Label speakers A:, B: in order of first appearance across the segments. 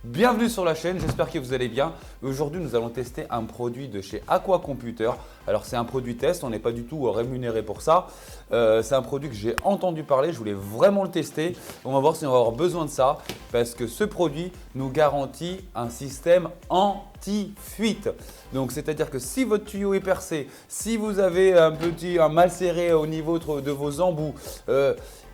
A: Bienvenue sur la chaîne, j'espère que vous allez bien. Aujourd'hui, nous allons tester un produit de chez Aqua Computer. Alors, c'est un produit test, on n'est pas du tout rémunéré pour ça. C'est un produit que j'ai entendu parler, je voulais vraiment le tester. On va voir si on va avoir besoin de ça parce que ce produit nous garantit un système anti-fuite. Donc, c'est-à-dire que si votre tuyau est percé, si vous avez un mal serré au niveau de vos embouts,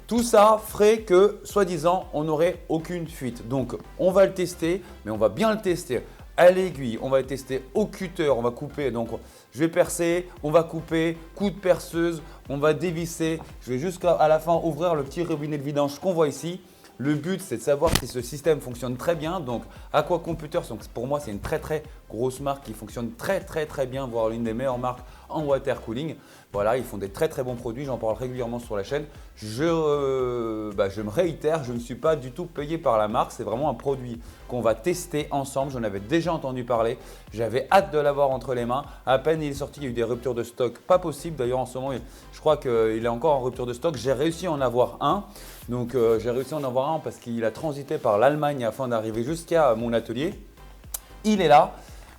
A: tout ça ferait que, soi-disant, on n'aurait aucune fuite. Donc, on va le tester, mais on va bien le tester à l'aiguille. On va le tester au cutter, on va couper. Donc, je vais percer, on va couper, coup de perceuse, on va dévisser. Je vais jusqu'à la fin ouvrir le petit robinet de vidange qu'on voit ici. Le but, c'est de savoir si ce système fonctionne très bien. Donc, Aqua Computer, pour moi, c'est une très grosse marque qui fonctionne très bien, voire l'une des meilleures marques en water cooling. Voilà, ils font des très bons produits, j'en parle régulièrement sur la chaîne. Je me réitère, je ne suis pas du tout payé par la marque, c'est vraiment un produit qu'on va tester ensemble. J'en avais déjà entendu parler, j'avais hâte de l'avoir entre les mains. À peine il est sorti, il y a eu des ruptures de stock, pas possible. D'ailleurs, en ce moment, je crois qu'il est encore en rupture de stock. J'ai réussi à en avoir un. Donc, j'ai réussi à en avoir un parce qu'il a transité par l'Allemagne afin d'arriver jusqu'à mon atelier. Il est là.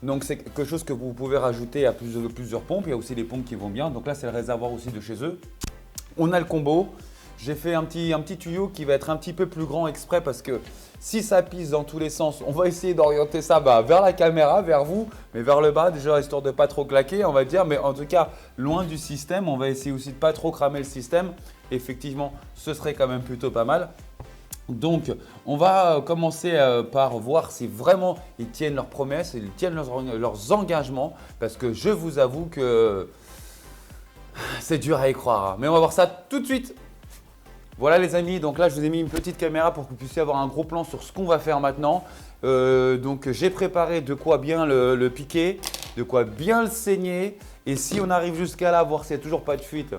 A: Donc, c'est quelque chose que vous pouvez rajouter à plusieurs pompes. Il y a aussi des pompes qui vont bien. Donc là, c'est le réservoir aussi de chez eux. On a le combo. J'ai fait un petit tuyau qui va être un petit peu plus grand exprès parce que si ça pisse dans tous les sens, on va essayer d'orienter ça vers la caméra, vers vous, mais vers le bas déjà histoire de ne pas trop claquer, on va dire. Mais en tout cas, loin du système, on va essayer aussi de ne pas trop cramer le système. Effectivement, ce serait quand même plutôt pas mal. Donc, on va commencer par voir si vraiment ils tiennent leurs promesses, ils tiennent leurs engagements parce que je vous avoue que c'est dur à y croire. Mais on va voir ça tout de suite. Voilà les amis, donc là je vous ai mis une petite caméra pour que vous puissiez avoir un gros plan sur ce qu'on va faire maintenant. Donc j'ai préparé de quoi bien le piquer, de quoi bien le saigner. Et si on arrive jusqu'à là, voir s'il n'y a toujours pas de fuite,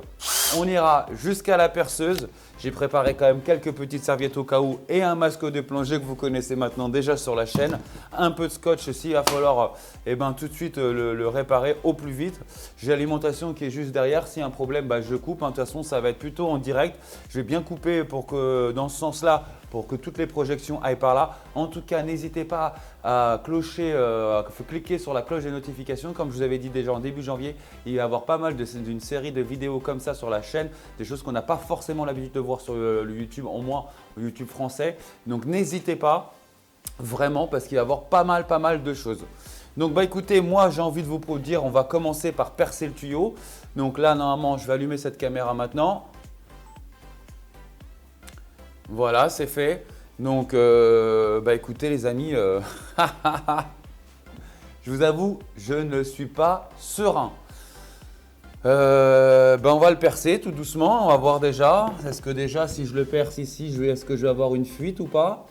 A: on ira jusqu'à la perceuse. J'ai préparé quand même quelques petites serviettes au cas où et un masque de plongée que vous connaissez maintenant déjà sur la chaîne. Un peu de scotch aussi, il va falloir tout de suite le réparer au plus vite. J'ai l'alimentation qui est juste derrière. S'il y a un problème, je coupe. De toute façon, ça va être plutôt en direct. Je vais bien couper pour que dans ce sens-là, pour que toutes les projections aillent par là. En tout cas, n'hésitez pas à cliquer sur la cloche des notifications. Comme je vous avais dit déjà en début janvier, il va y avoir pas mal d'une série de vidéos comme ça sur la chaîne, des choses qu'on n'a pas forcément l'habitude de voir sur le YouTube, au moins le YouTube français. Donc n'hésitez pas vraiment parce qu'il va y avoir pas mal de choses. Donc écoutez, moi j'ai envie de vous dire, on va commencer par percer le tuyau. Donc là normalement, je vais allumer cette caméra maintenant. Voilà, c'est fait. Donc, écoutez les amis, je vous avoue, je ne suis pas serein. On va le percer tout doucement, on va voir déjà. Est-ce que déjà, si je le perce ici, est-ce que je vais avoir une fuite ou pas?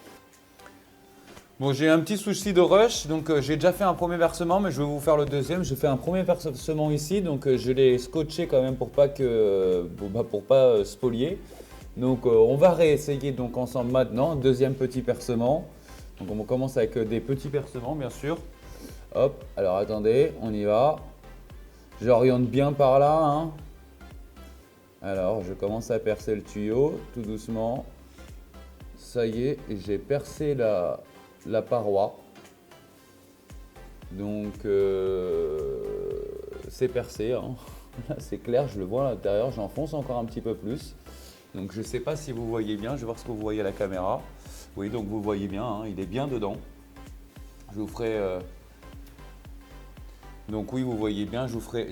A: Bon, j'ai un petit souci de rush, donc j'ai déjà fait un premier versement, mais je vais vous faire le deuxième. J'ai fait un premier versement ici, donc je l'ai scotché quand même pour pas spolier. Donc on va réessayer donc ensemble maintenant, deuxième petit percement. Donc on commence avec des petits percements bien sûr. Hop, alors attendez, on y va. J'oriente bien par là. Hein. Alors je commence à percer le tuyau tout doucement. Ça y est, j'ai percé la paroi. Donc c'est percé. Hein. Là c'est clair, je le vois à l'intérieur, j'enfonce encore un petit peu plus. Donc je ne sais pas si vous voyez bien, je vais voir ce que vous voyez à la caméra. Oui, donc vous voyez bien, hein, il est bien dedans. Je vous ferai… Donc oui, vous voyez bien, je ferai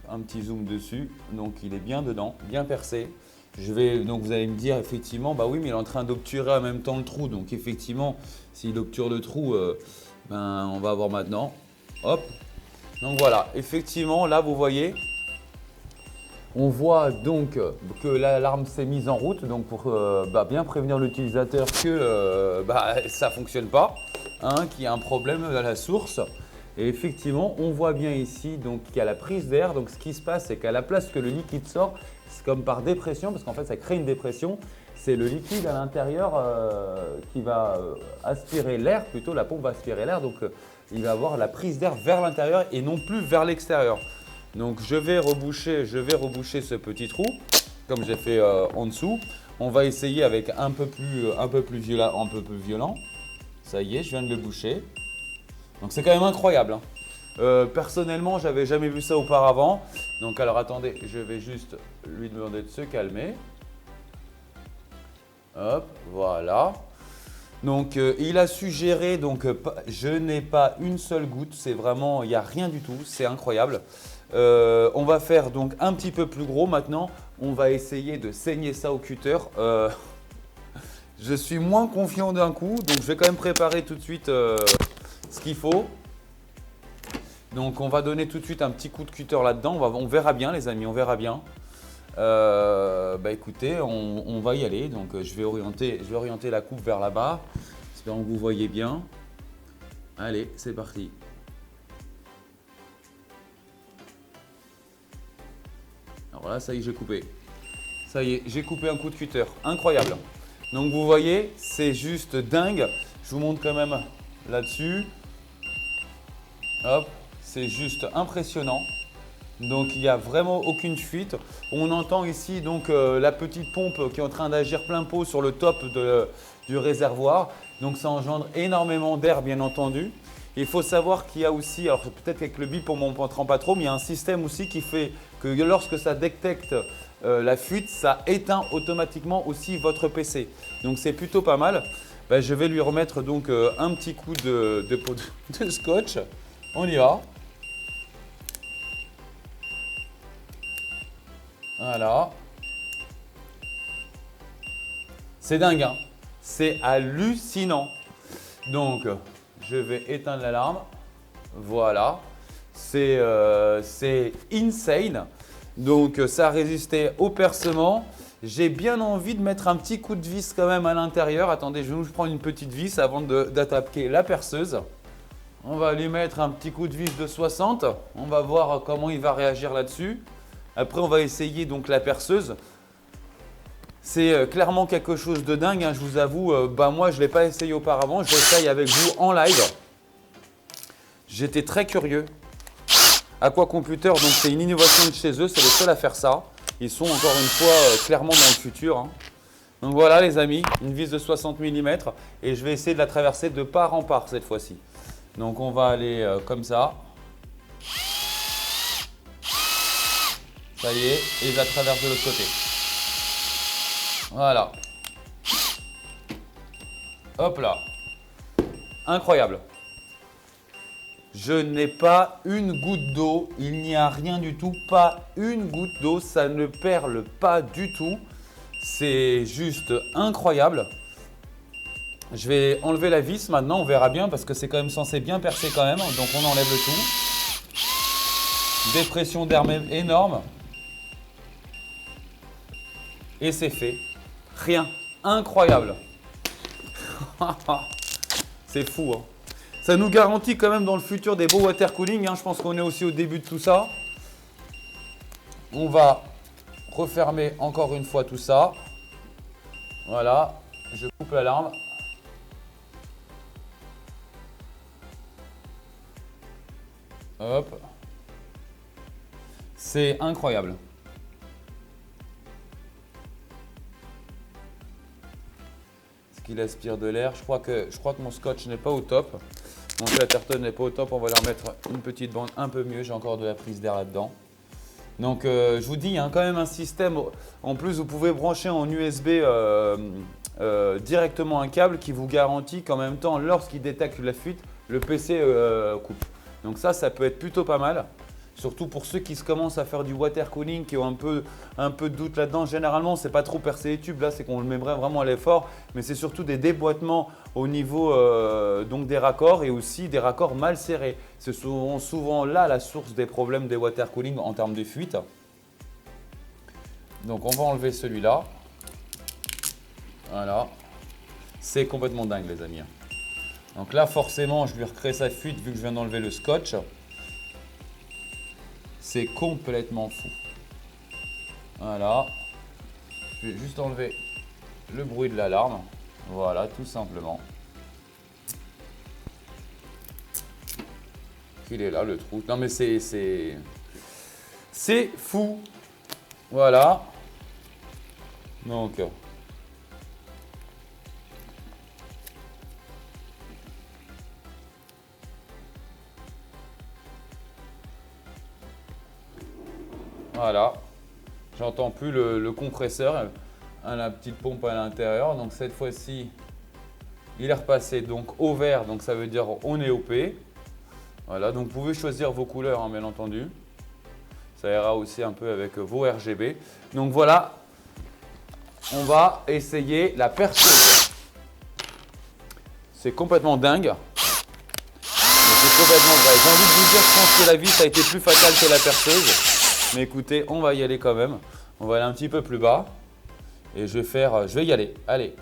A: un petit zoom dessus. Donc il est bien dedans, bien percé. Donc vous allez me dire effectivement, oui, mais il est en train d'obturer en même temps le trou. Donc effectivement, s'il obture le trou, on va voir maintenant. Hop. Donc voilà, effectivement, là vous voyez… On voit donc que l'alarme s'est mise en route donc pour bien prévenir l'utilisateur que ça ne fonctionne pas, qu'il y a un problème à la source. Et effectivement, on voit bien ici qu'il y a la prise d'air. Donc ce qui se passe, c'est qu'à la place que le liquide sort, c'est comme par dépression, parce qu'en fait ça crée une dépression. C'est le liquide à l'intérieur qui va aspirer l'air, plutôt la pompe va aspirer l'air. Donc il va avoir la prise d'air vers l'intérieur et non plus vers l'extérieur. Donc je vais reboucher ce petit trou comme j'ai fait en dessous. On va essayer avec un peu plus violent. Ça y est, je viens de le boucher. Donc c'est quand même incroyable, hein. Personnellement, j'avais jamais vu ça auparavant. Donc alors attendez, je vais juste lui demander de se calmer. Hop, voilà. Donc il a suggéré, donc je n'ai pas une seule goutte, c'est vraiment, il n'y a rien du tout, c'est incroyable. On va faire donc un petit peu plus gros maintenant. On va essayer de saigner ça au cutter. Je suis moins confiant d'un coup, donc je vais quand même préparer tout de suite ce qu'il faut. Donc on va donner tout de suite un petit coup de cutter là-dedans. On verra bien les amis, on verra bien. Écoutez, on va y aller. Donc je vais orienter la coupe vers là-bas. Espérons que vous voyez bien. Allez, c'est parti. Alors là, ça y est, j'ai coupé. Ça y est, j'ai coupé un coup de cutter. Incroyable. Donc vous voyez, c'est juste dingue. Je vous montre quand même là-dessus. Hop, c'est juste impressionnant. Donc il n'y a vraiment aucune fuite. On entend ici donc la petite pompe qui est en train d'agir plein pot sur le top du réservoir. Donc ça engendre énormément d'air bien entendu. Il faut savoir qu'il y a aussi, alors peut-être qu'avec le bip on ne m'entend pas trop, mais il y a un système aussi qui fait que lorsque ça détecte la fuite, ça éteint automatiquement aussi votre PC. Donc c'est plutôt pas mal. Je vais lui remettre donc un petit coup de scotch. On y va. Voilà. C'est dingue, hein. C'est hallucinant. Donc, je vais éteindre l'alarme. Voilà. C'est insane. Donc, ça a résisté au percement. J'ai bien envie de mettre un petit coup de vis quand même à l'intérieur. Attendez, je vais prendre une petite vis avant d'attaquer la perceuse. On va lui mettre un petit coup de vis de 60. On va voir comment il va réagir là-dessus. Après, on va essayer donc la perceuse. C'est clairement quelque chose de dingue, hein, je vous avoue. Moi, je ne l'ai pas essayé auparavant. Je l'essaye avec vous en live. J'étais très curieux. Aquacomputer, donc c'est une innovation de chez eux. C'est les seuls à faire ça. Ils sont encore une fois clairement dans le futur, hein. Donc voilà les amis, une vis de 60 mm. Et je vais essayer de la traverser de part en part cette fois-ci. Donc on va aller comme ça. Ça y est, et je la traverse de l'autre côté. Voilà. Hop là. Incroyable. Je n'ai pas une goutte d'eau. Il n'y a rien du tout. Pas une goutte d'eau. Ça ne perle pas du tout. C'est juste incroyable. Je vais enlever la vis maintenant. On verra bien parce que c'est quand même censé bien percer quand même. Donc on enlève le tout. Des pressions d'air énormes. Et c'est fait. Rien. Incroyable. C'est fou, hein. Ça nous garantit quand même dans le futur des beaux water cooling, hein. Je pense qu'on est aussi au début de tout ça. On va refermer encore une fois tout ça. Voilà. Je coupe l'alarme. Hop. C'est incroyable. Qu'il aspire de l'air. Je crois que mon scotch n'est pas au top. Mon Chatterton n'est pas au top. On va leur mettre une petite bande un peu mieux. J'ai encore de la prise d'air là-dedans. Donc je vous dis, il y a quand même un système. En plus, vous pouvez brancher en USB directement un câble qui vous garantit qu'en même temps, lorsqu'il détecte la fuite, le PC coupe. Donc ça peut être plutôt pas mal. Surtout pour ceux qui commencent à faire du water cooling, qui ont un peu de doute là-dedans. Généralement, ce n'est pas trop percer les tubes. Là, c'est qu'on le met vraiment à l'effort. Mais c'est surtout des déboîtements au niveau donc des raccords et aussi des raccords mal serrés. C'est souvent là la source des problèmes des water cooling en termes de fuite. Donc, on va enlever celui-là. Voilà. C'est complètement dingue, les amis. Donc là, forcément, je lui recrée sa fuite vu que je viens d'enlever le scotch. C'est complètement fou. Voilà. Je vais juste enlever le bruit de l'alarme. Voilà, tout simplement. Il est là, le trou. Non, mais c'est fou. Voilà. Donc, Voilà. J'entends plus le compresseur, la petite pompe à l'intérieur. Donc cette fois-ci, il est repassé donc au vert, donc ça veut dire on est OP. Voilà, donc vous pouvez choisir vos couleurs, hein, bien entendu. Ça ira aussi un peu avec vos RGB. Donc voilà, on va essayer la perceuse. C'est complètement dingue. Mais c'est complètement vrai. J'ai envie de vous dire, je pense que la vis a été plus fatale que la perceuse. Mais écoutez, on va y aller quand même. On va aller un petit peu plus bas. Et je vais y aller. Allez.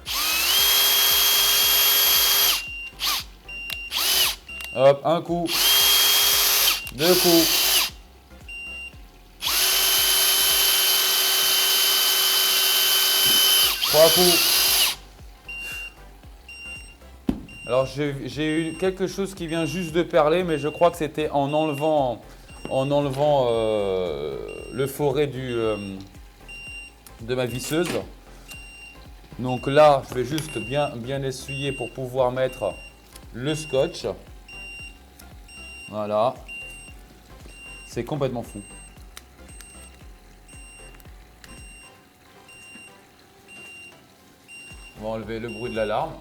A: Hop, un coup. Deux coups. Trois coups. Alors j'ai eu quelque chose qui vient juste de perler, mais je crois que c'était en enlevant le forêt de ma visseuse. Donc là, je vais juste bien essuyer pour pouvoir mettre le scotch. Voilà. C'est complètement fou. On va enlever le bruit de l'alarme.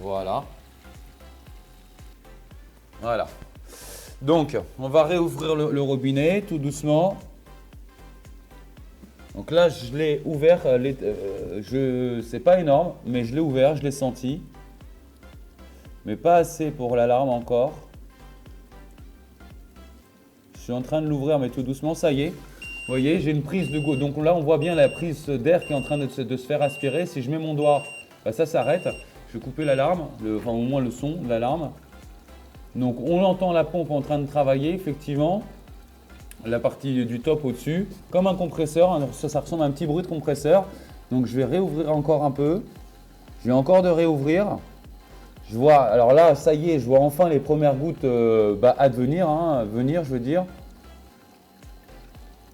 A: Voilà. Voilà. Donc, on va réouvrir le robinet tout doucement. Donc là, je l'ai ouvert. C'est pas énorme, mais je l'ai ouvert, je l'ai senti. Mais pas assez pour l'alarme encore. Je suis en train de l'ouvrir, mais tout doucement, ça y est. Vous voyez, j'ai une prise de gauche. Donc là, on voit bien la prise d'air qui est en train de se faire aspirer. Si je mets mon doigt, bah, ça s'arrête. Je vais couper l'alarme, enfin au moins le son de l'alarme. Donc on entend la pompe en train de travailler, effectivement. La partie du top au-dessus, comme un compresseur. Hein, ça ressemble à un petit bruit de compresseur. Donc je vais réouvrir encore un peu. Je vais encore de réouvrir. Je vois, alors là, ça y est, je vois enfin les premières gouttes advenir, hein, venir, je veux dire.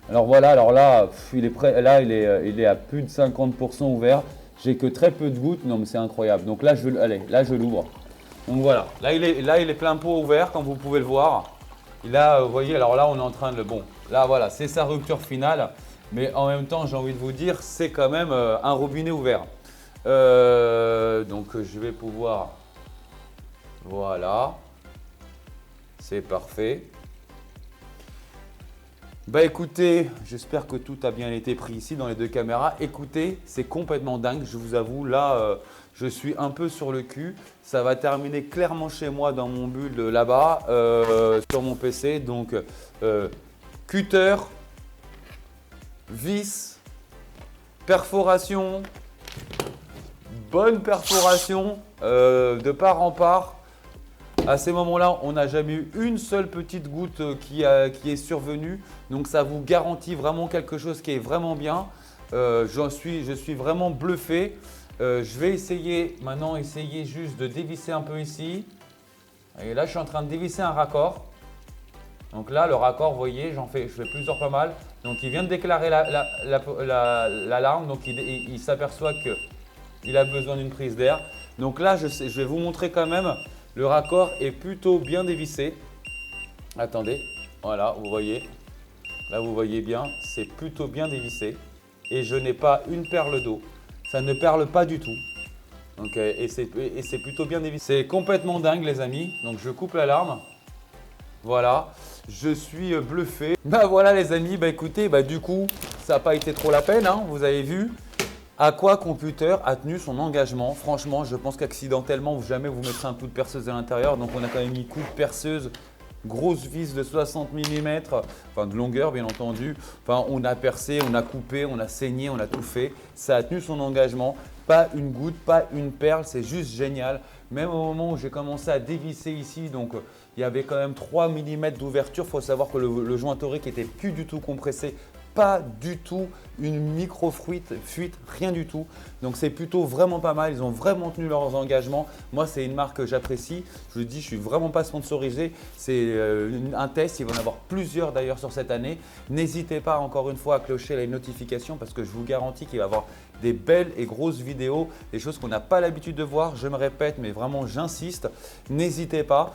A: Alors voilà, alors là, il est prêt, là, il est à plus de 50% ouvert. J'ai que très peu de gouttes, non mais c'est incroyable. Donc là, là je l'ouvre. Donc voilà, là il est plein pot ouvert, comme vous pouvez le voir. Là, vous voyez, alors là, on est en train de le, bon, là voilà, c'est sa rupture finale. Mais en même temps, j'ai envie de vous dire, c'est quand même un robinet ouvert. Donc je vais pouvoir, voilà, c'est parfait. Bah écoutez, j'espère que tout a bien été pris ici dans les deux caméras. Écoutez, c'est complètement dingue, je vous avoue. Là, je suis un peu sur le cul. Ça va terminer clairement chez moi dans mon bulle là-bas, sur mon PC. Donc, cutter, vis, perforation, bonne perforation de part en part. À ces moments-là, on n'a jamais eu une seule petite goutte qui est survenue. Donc ça vous garantit vraiment quelque chose qui est vraiment bien. Je suis vraiment bluffé. Je vais maintenant essayer juste de dévisser un peu ici. Et là, je suis en train de dévisser un raccord. Donc là, le raccord, vous voyez, je fais plusieurs pas mal. Donc il vient de déclarer l'alarme. Donc il s'aperçoit qu'il a besoin d'une prise d'air. Donc là, je vais vous montrer quand même. Le raccord est plutôt bien dévissé. Attendez, voilà, vous voyez. Là, vous voyez bien, c'est plutôt bien dévissé. Et je n'ai pas une perle d'eau. Ça ne perle pas du tout. Donc, et c'est plutôt bien dévissé. C'est complètement dingue, les amis. Donc, je coupe l'alarme. Voilà, je suis bluffé. Bah voilà, les amis. Bah écoutez, du coup, ça n'a pas été trop la peine, hein, vous avez vu. Aqua Computer a tenu son engagement. Franchement, je pense qu'accidentellement, jamais vous mettrez un coup de perceuse à l'intérieur. Donc, on a quand même mis coup de perceuse, grosse vis de 60 mm, enfin de longueur bien entendu. Enfin, on a percé, on a coupé, on a saigné, on a tout fait. Ça a tenu son engagement. Pas une goutte, pas une perle, c'est juste génial. Même au moment où j'ai commencé à dévisser ici, donc il y avait quand même 3 mm d'ouverture. Il faut savoir que le joint torique n'était plus du tout compressé. Pas du tout une micro-fuite, rien du tout. Donc c'est plutôt vraiment pas mal. Ils ont vraiment tenu leurs engagements. Moi, c'est une marque que j'apprécie. Je vous dis, je suis vraiment pas sponsorisé. C'est un test. Il va y en avoir plusieurs d'ailleurs sur cette année. N'hésitez pas encore une fois à clocher les notifications parce que je vous garantis qu'il va y avoir des belles et grosses vidéos, des choses qu'on n'a pas l'habitude de voir. Je me répète, mais vraiment j'insiste. N'hésitez pas.